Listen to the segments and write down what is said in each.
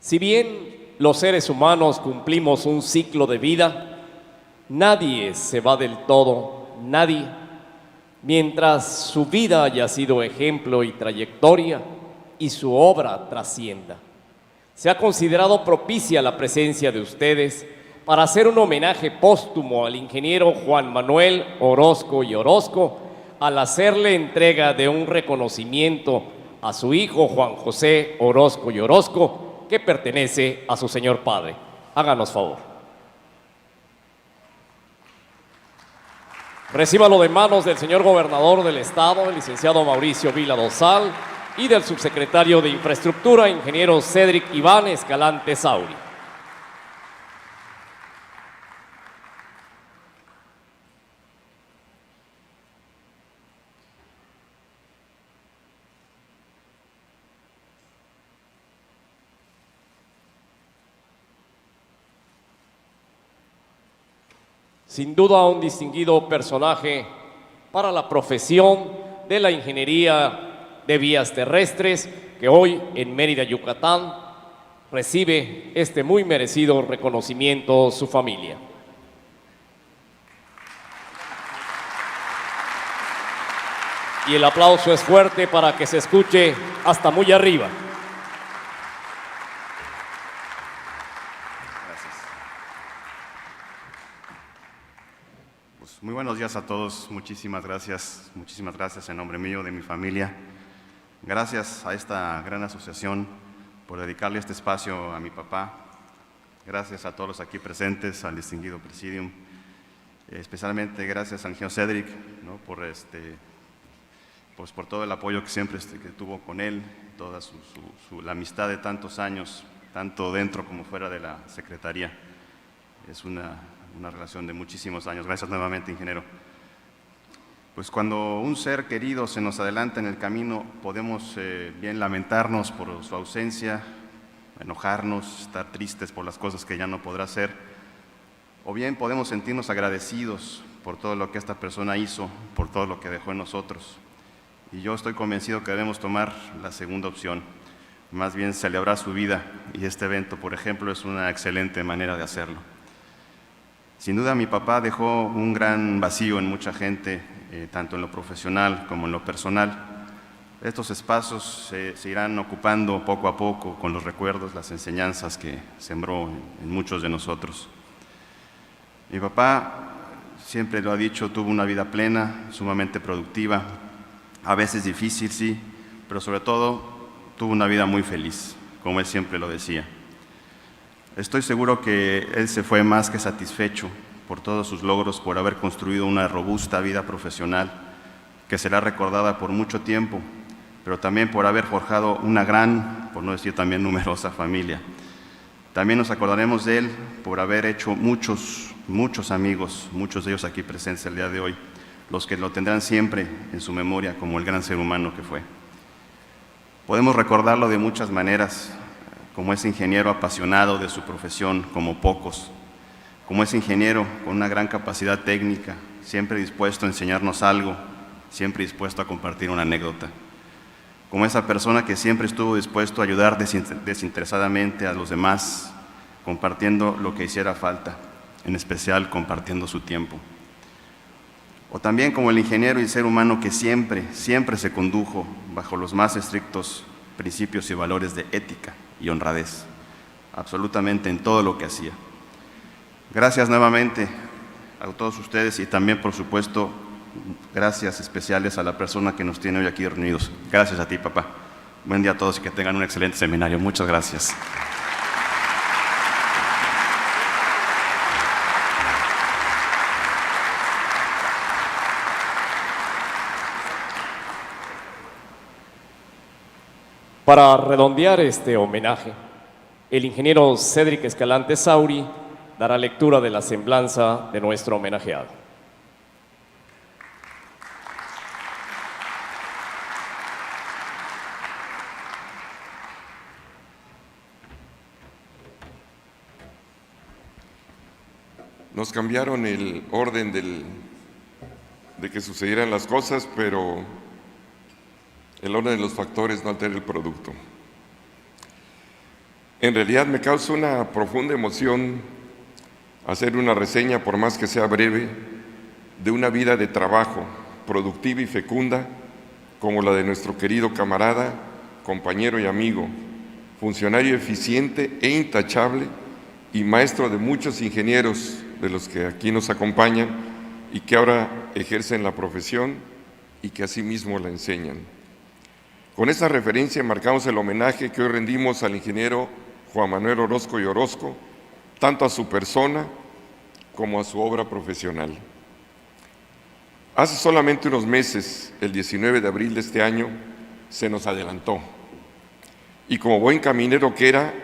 Si bien los seres humanos cumplimos un ciclo de vida, nadie se va del todo, nadie. Mientras su vida haya sido ejemplo y trayectoria y su obra trascienda. Se ha considerado propicia la presencia de ustedes para hacer un homenaje póstumo al ingeniero Juan Manuel Orozco y Orozco al hacerle entrega de un reconocimiento a su hijo Juan José Orozco y Orozco, que pertenece a su señor padre. Háganos favor. Recíbalo de manos del señor gobernador del estado, el licenciado Mauricio Vila Dosal, y del subsecretario de Infraestructura, ingeniero Cédric Iván Escalante Sauri. Sin duda un distinguido personaje para la profesión de la ingeniería de vías terrestres, que hoy en Mérida, Yucatán, recibe este muy merecido reconocimiento su familia. Y el aplauso es fuerte para que se escuche hasta muy arriba. Muy buenos días a todos, muchísimas gracias en nombre mío, de mi familia. Gracias a esta gran asociación por dedicarle este espacio a mi papá. Gracias a todos los aquí presentes, al distinguido presidium. Especialmente gracias a ingeniero Cédric, ¿no? por todo el apoyo que siempre que tuvo con él, toda la amistad de tantos años, tanto dentro como fuera de la Secretaría. Es una relación de muchísimos años. Gracias nuevamente, ingeniero. Pues cuando un ser querido se nos adelanta en el camino, podemos bien lamentarnos por su ausencia, enojarnos, estar tristes por las cosas que ya no podrá hacer, o bien podemos sentirnos agradecidos por todo lo que esta persona hizo, por todo lo que dejó en nosotros. Y yo estoy convencido que debemos tomar la segunda opción, más bien celebrar su vida, y este evento, por ejemplo, es una excelente manera de hacerlo. Sin duda, mi papá dejó un gran vacío en mucha gente, tanto en lo profesional como en lo personal. Estos espacios se irán ocupando poco a poco con los recuerdos, las enseñanzas que sembró en muchos de nosotros. Mi papá, siempre lo ha dicho, tuvo una vida plena, sumamente productiva, a veces difícil, sí, pero sobre todo tuvo una vida muy feliz, como él siempre lo decía. Estoy seguro que él se fue más que satisfecho por todos sus logros, por haber construido una robusta vida profesional que será recordada por mucho tiempo, pero también por haber forjado una gran, por no decir también numerosa familia. También nos acordaremos de él por haber hecho muchos amigos, muchos de ellos aquí presentes el día de hoy, los que lo tendrán siempre en su memoria como el gran ser humano que fue. Podemos recordarlo de muchas maneras, como ese ingeniero apasionado de su profesión como pocos, como ese ingeniero con una gran capacidad técnica, siempre dispuesto a enseñarnos algo, siempre dispuesto a compartir una anécdota, como esa persona que siempre estuvo dispuesto a ayudar desinteresadamente a los demás, compartiendo lo que hiciera falta, en especial compartiendo su tiempo. O también como el ingeniero y ser humano que siempre se condujo bajo los más estrictos principios y valores de ética y honradez, absolutamente en todo lo que hacía. Gracias nuevamente a todos ustedes y también, por supuesto, gracias especiales a la persona que nos tiene hoy aquí reunidos. Gracias a ti, papá. Buen día a todos y que tengan un excelente seminario. Muchas gracias. Para redondear este homenaje, el ingeniero Cédric Escalante Sauri dará lectura de la semblanza de nuestro homenajeado. Nos cambiaron el orden de que sucedieran las cosas, pero el orden de los factores no altera el producto. En realidad me causa una profunda emoción hacer una reseña, por más que sea breve, de una vida de trabajo productiva y fecunda como la de nuestro querido camarada, compañero y amigo, funcionario eficiente e intachable y maestro de muchos ingenieros de los que aquí nos acompañan y que ahora ejercen la profesión y que asimismo la enseñan. Con esta referencia marcamos el homenaje que hoy rendimos al ingeniero Juan Manuel Orozco y Orozco, tanto a su persona como a su obra profesional. Hace solamente unos meses, el 19 de abril de este año, se nos adelantó y como buen caminero que era,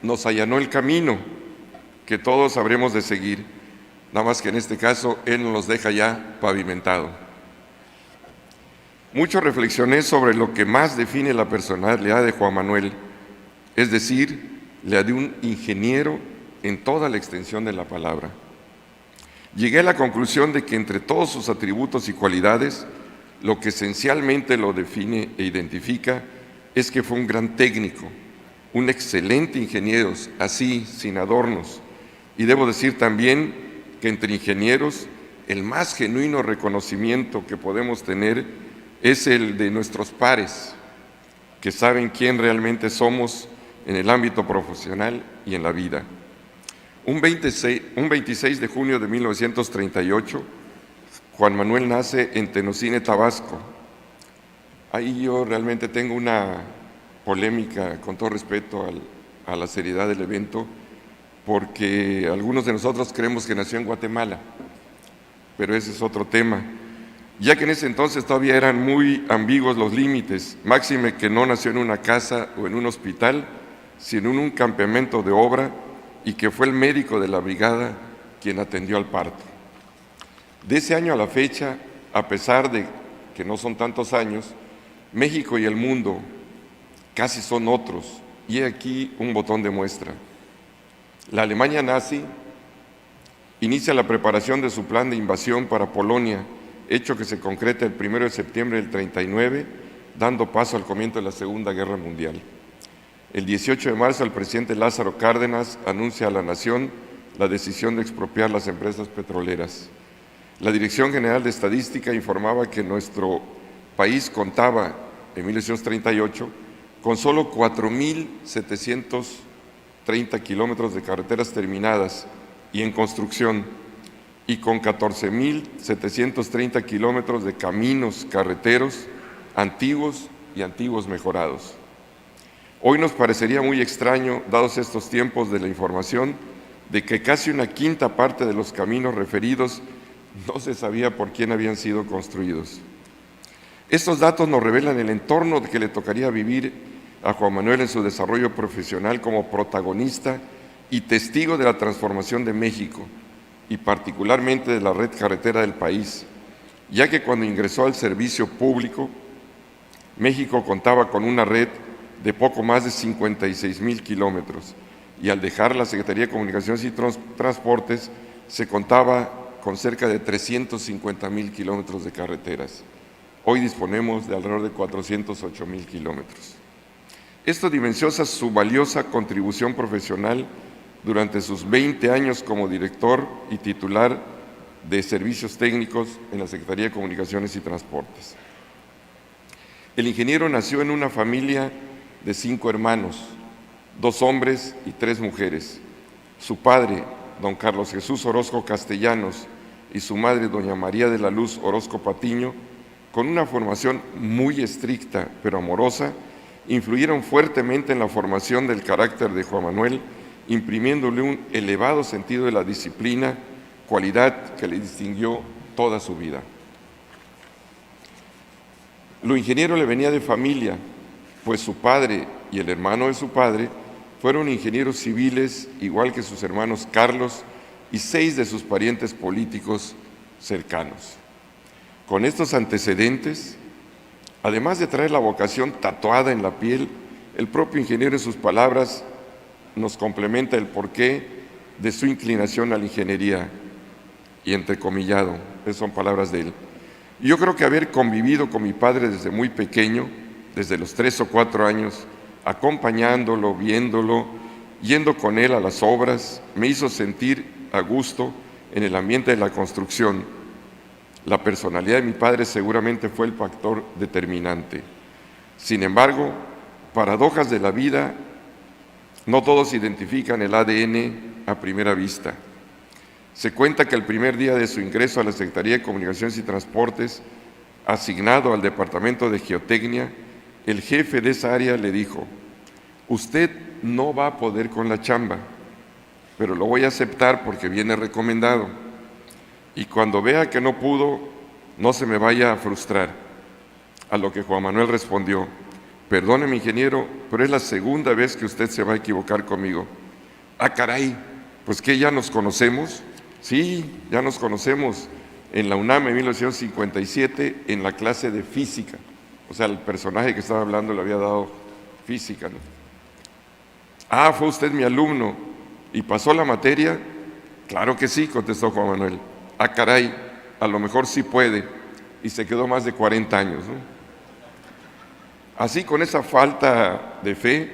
nos allanó el camino que todos habremos de seguir, nada más que en este caso Él nos los deja ya pavimentado. Mucho reflexioné sobre lo que más define la personalidad de Juan Manuel, es decir, la de un ingeniero en toda la extensión de la palabra. Llegué a la conclusión de que entre todos sus atributos y cualidades, lo que esencialmente lo define e identifica es que fue un gran técnico, un excelente ingeniero, así, sin adornos. Y debo decir también que entre ingenieros, el más genuino reconocimiento que podemos tener es el de nuestros pares, que saben quién realmente somos en el ámbito profesional y en la vida. Un 26 de junio de 1938, Juan Manuel nace en Tenocine, Tabasco. Ahí yo realmente tengo una polémica, con todo respeto a la seriedad del evento, porque algunos de nosotros creemos que nació en Guatemala, pero ese es otro tema, ya que en ese entonces todavía eran muy ambiguos los límites, máxime que no nació en una casa o en un hospital, sino en un campamento de obra, y que fue el médico de la brigada quien atendió al parto. De ese año a la fecha, a pesar de que no son tantos años, México y el mundo casi son otros, y he aquí un botón de muestra. La Alemania nazi inicia la preparación de su plan de invasión para Polonia, hecho que se concreta el 1 de septiembre del 39, dando paso al comienzo de la Segunda Guerra Mundial. El 18 de marzo, el presidente Lázaro Cárdenas anuncia a la nación la decisión de expropiar las empresas petroleras. La Dirección General de Estadística informaba que nuestro país contaba, en 1938, con solo 4.730 kilómetros de carreteras terminadas y en construcción, y con 14.730 kilómetros de caminos carreteros antiguos y antiguos mejorados. Hoy nos parecería muy extraño, dados estos tiempos de la información, de que casi una quinta parte de los caminos referidos no se sabía por quién habían sido construidos. Estos datos nos revelan el entorno que le tocaría vivir a Juan Manuel en su desarrollo profesional como protagonista y testigo de la transformación de México, y particularmente de la red carretera del país, ya que cuando ingresó al servicio público, México contaba con una red de poco más de 56,000 kilómetros, y al dejar la Secretaría de Comunicaciones y Transportes se contaba con cerca de 350,000 kilómetros de carreteras. Hoy disponemos de alrededor de 408,000 kilómetros. Esto dimensiona su valiosa contribución profesional durante sus 20 años como director y titular de servicios técnicos en la Secretaría de Comunicaciones y Transportes. El ingeniero nació en una familia de 5 hermanos, 2 hombres y 3 mujeres. Su padre, don Carlos Jesús Orozco Castellanos, y su madre, doña María de la Luz Orozco Patiño, con una formación muy estricta pero amorosa, influyeron fuertemente en la formación del carácter de Juan Manuel, imprimiéndole un elevado sentido de la disciplina, cualidad que le distinguió toda su vida. Lo ingeniero le venía de familia, pues su padre y el hermano de su padre fueron ingenieros civiles, igual que sus hermanos Carlos y 6 de sus parientes políticos cercanos. Con estos antecedentes, además de traer la vocación tatuada en la piel, el propio ingeniero en sus palabras nos complementa el porqué de su inclinación a la ingeniería, y entrecomillado, esas son palabras de él. Yo creo que haber convivido con mi padre desde muy pequeño, desde los 3 o 4 años, acompañándolo, viéndolo yendo con él a las obras, me hizo sentir a gusto en el ambiente de la construcción. La personalidad de mi padre seguramente fue el factor determinante. Sin embargo, paradojas de la vida, no todos identifican el ADN a primera vista. Se cuenta que el primer día de su ingreso a la Secretaría de Comunicaciones y Transportes, asignado al Departamento de Geotecnia, el jefe de esa área le dijo: usted no va a poder con la chamba, pero lo voy a aceptar porque viene recomendado. Y cuando vea que no pudo, no se me vaya a frustrar. A lo que Juan Manuel respondió: perdóneme, ingeniero, pero es la segunda vez que usted se va a equivocar conmigo. Ah, caray, pues ¿qué, ya nos conocemos? Sí, ya nos conocemos en la UNAM en 1957 en la clase de física. O sea, el personaje que estaba hablando le había dado física, ¿no? Ah, ¿fue usted mi alumno y pasó la materia? Claro que sí, contestó Juan Manuel. Ah, caray, a lo mejor sí puede. Y se quedó más de 40 años, ¿no? Así, con esa falta de fe,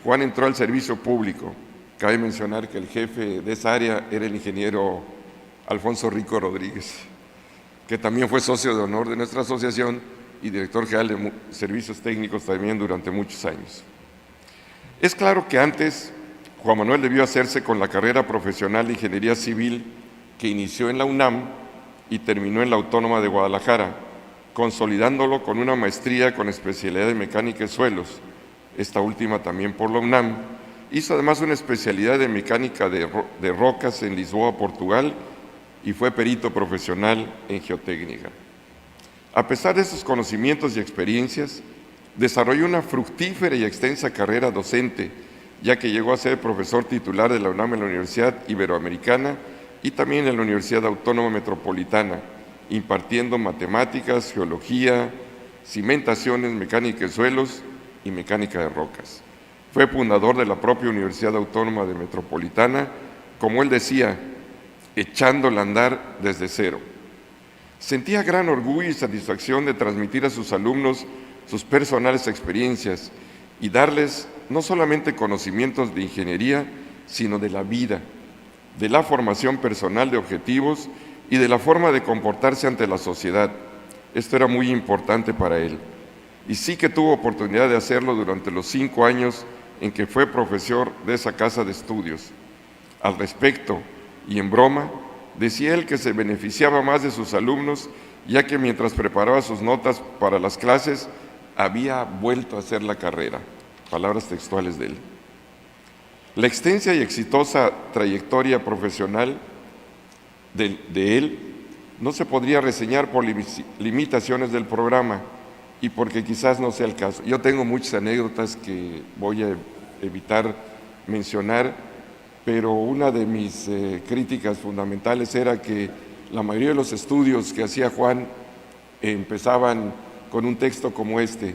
Juan entró al servicio público. Cabe mencionar que el jefe de esa área era el ingeniero Alfonso Rico Rodríguez, que también fue socio de honor de nuestra asociación y director general de servicios técnicos también durante muchos años. Es claro que antes Juan Manuel debió hacerse con la carrera profesional de Ingeniería Civil que inició en la UNAM y terminó en la Autónoma de Guadalajara, consolidándolo con una maestría con especialidad de Mecánica de Suelos, esta última también por la UNAM. Hizo además una especialidad de Mecánica de Rocas en Lisboa, Portugal, y fue perito profesional en geotécnica. A pesar de sus conocimientos y experiencias, desarrolló una fructífera y extensa carrera docente, ya que llegó a ser profesor titular de la UNAM en la Universidad Iberoamericana y también en la Universidad Autónoma Metropolitana, impartiendo matemáticas, geología, cimentaciones, mecánica de suelos y mecánica de rocas. Fue fundador de la propia Universidad Autónoma de Metropolitana, como él decía, echándola a andar desde cero. Sentía gran orgullo y satisfacción de transmitir a sus alumnos sus personales experiencias y darles no solamente conocimientos de ingeniería, sino de la vida, de la formación personal de objetivos y de la forma de comportarse ante la sociedad. Esto era muy importante para él. Y sí que tuvo oportunidad de hacerlo durante los 5 años en que fue profesor de esa casa de estudios. Al respecto, y en broma, decía él que se beneficiaba más de sus alumnos, ya que mientras preparaba sus notas para las clases, había vuelto a hacer la carrera. Palabras textuales de él. La extensa y exitosa trayectoria profesional de él no se podría reseñar por limitaciones del programa y porque quizás no sea el caso. Yo tengo muchas anécdotas que voy a evitar mencionar, pero una de mis críticas fundamentales era que la mayoría de los estudios que hacía Juan empezaban con un texto como este: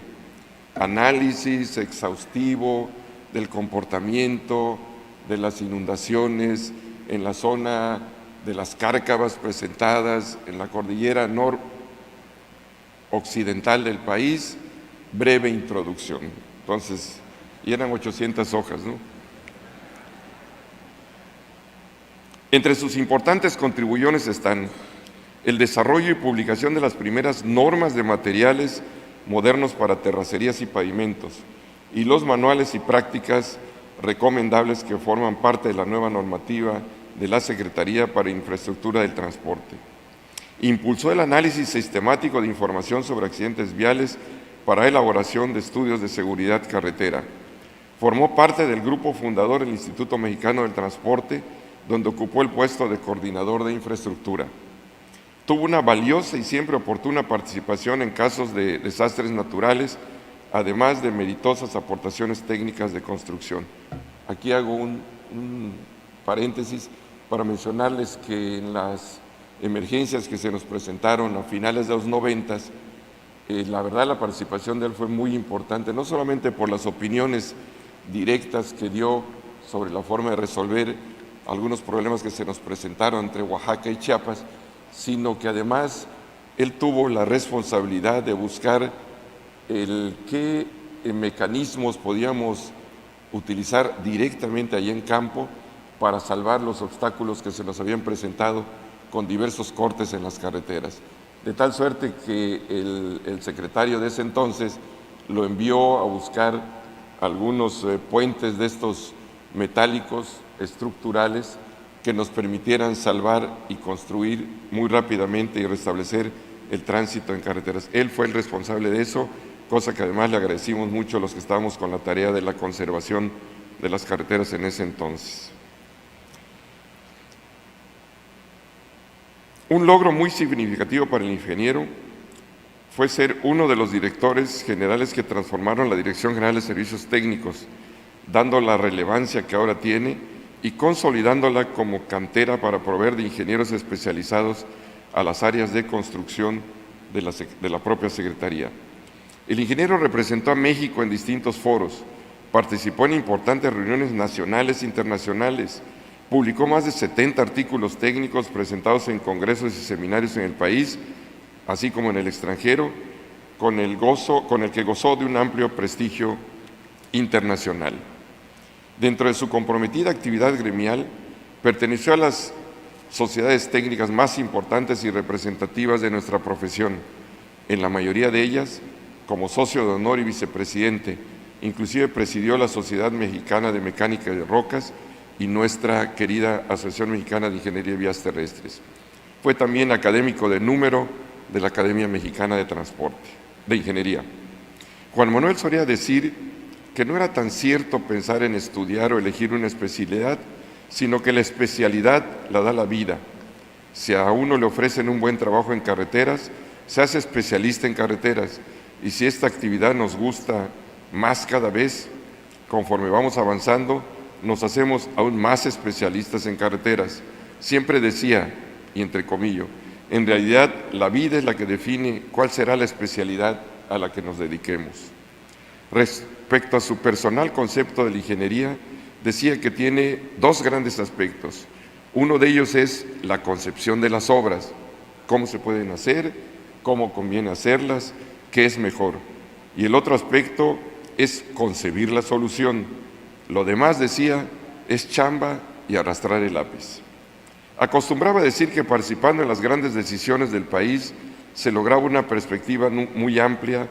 análisis exhaustivo del comportamiento de las inundaciones en la zona de las Cárcavas presentadas en la cordillera noroccidental del país, breve introducción. Entonces, y eran 800 hojas, ¿no? Entre sus importantes contribuciones están el desarrollo y publicación de las primeras normas de materiales modernos para terracerías y pavimentos, y los manuales y prácticas recomendables que forman parte de la nueva normativa de la Secretaría para Infraestructura del Transporte. Impulsó el análisis sistemático de información sobre accidentes viales para elaboración de estudios de seguridad carretera. Formó parte del grupo fundador del Instituto Mexicano del Transporte, donde ocupó el puesto de coordinador de infraestructura. Tuvo una valiosa y siempre oportuna participación en casos de desastres naturales, además de meritosas aportaciones técnicas de construcción. Aquí hago un paréntesis para mencionarles que en las emergencias que se nos presentaron a finales de los 90, la verdad la participación de él fue muy importante, no solamente por las opiniones directas que dio sobre la forma de resolver algunos problemas que se nos presentaron entre Oaxaca y Chiapas, sino que además él tuvo la responsabilidad de buscar qué mecanismos podíamos utilizar directamente allí en campo para salvar los obstáculos que se nos habían presentado con diversos cortes en las carreteras. De tal suerte que el secretario de ese entonces lo envió a buscar algunos puentes de estos metálicos estructurales que nos permitieran salvar y construir muy rápidamente y restablecer el tránsito en carreteras. Él fue el responsable de eso, cosa que además le agradecimos mucho a los que estábamos con la tarea de la conservación de las carreteras en ese entonces. Un logro muy significativo para el ingeniero fue ser uno de los directores generales que transformaron la Dirección General de Servicios Técnicos, dando la relevancia que ahora tiene y consolidándola como cantera para proveer de ingenieros especializados a las áreas de construcción de la propia Secretaría. El ingeniero representó a México en distintos foros, participó en importantes reuniones nacionales e internacionales, publicó más de 70 artículos técnicos presentados en congresos y seminarios en el país, así como en el extranjero, con el que gozó de un amplio prestigio internacional. Dentro de su comprometida actividad gremial, perteneció a las sociedades técnicas más importantes y representativas de nuestra profesión, en la mayoría de ellas como socio de honor y vicepresidente. Inclusive presidió la Sociedad Mexicana de Mecánica de Rocas y nuestra querida Asociación Mexicana de Ingeniería de Vías Terrestres. Fue también académico de número de la Academia Mexicana de Ingeniería. Juan Manuel solía decir que no era tan cierto pensar en estudiar o elegir una especialidad, sino que la especialidad la da la vida. Si a uno le ofrecen un buen trabajo en carreteras, se hace especialista en carreteras, y si esta actividad nos gusta más cada vez, conforme vamos avanzando, nos hacemos aún más especialistas en carreteras. Siempre decía, y entre comillas, en realidad la vida es la que define cuál será la especialidad a la que nos dediquemos. Respecto a su personal concepto de la ingeniería, decía que tiene dos grandes aspectos. Uno de ellos es la concepción de las obras, cómo se pueden hacer, cómo conviene hacerlas, qué es mejor. Y el otro aspecto es concebir la solución. Lo demás, decía, es chamba y arrastrar el lápiz. Acostumbraba a decir que participando en las grandes decisiones del país se lograba una perspectiva muy amplia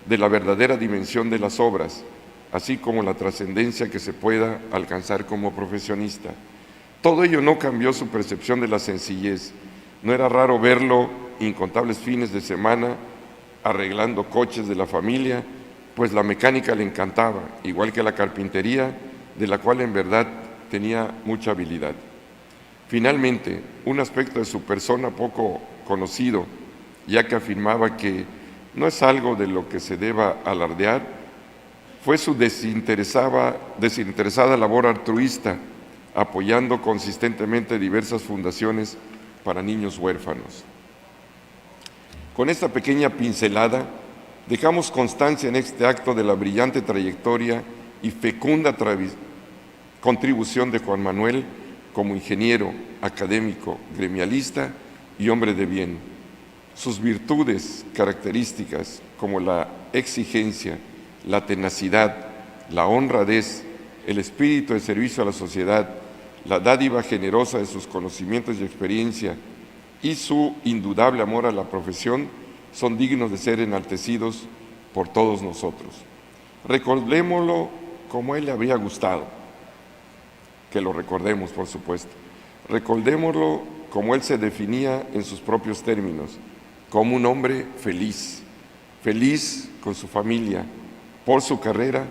de la verdadera dimensión de las obras, así como la trascendencia que se pueda alcanzar como profesionista. Todo ello no cambió su percepción de la sencillez. No era raro verlo incontables fines de semana arreglando coches de la familia, pues la mecánica le encantaba, igual que la carpintería, de la cual en verdad tenía mucha habilidad. Finalmente, un aspecto de su persona poco conocido, ya que afirmaba que no es algo de lo que se deba alardear, fue su desinteresada labor altruista, apoyando consistentemente diversas fundaciones para niños huérfanos. Con esta pequeña pincelada, dejamos constancia en este acto de la brillante trayectoria y fecunda contribución de Juan Manuel como ingeniero, académico, gremialista y hombre de bien. Sus virtudes características como la exigencia, la tenacidad, la honradez, el espíritu de servicio a la sociedad, la dádiva generosa de sus conocimientos y experiencia y su indudable amor a la profesión son dignos de ser enaltecidos por todos nosotros. Recordémoslo como a él le habría gustado, que lo recordemos, por supuesto. Recordémoslo como él se definía en sus propios términos, como un hombre feliz, feliz con su familia, por su carrera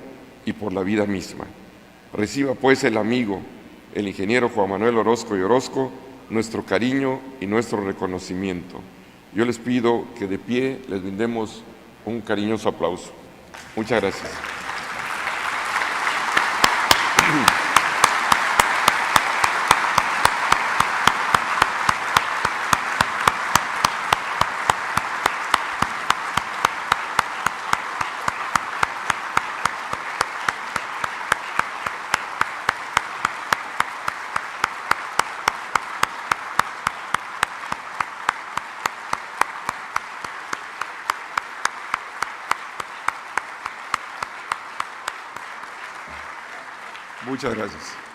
y por la vida misma. Reciba pues el amigo, el ingeniero Juan Manuel Orozco y Orozco, nuestro cariño y nuestro reconocimiento. Yo les pido que de pie les brindemos un cariñoso aplauso. Muchas gracias. Muchas gracias.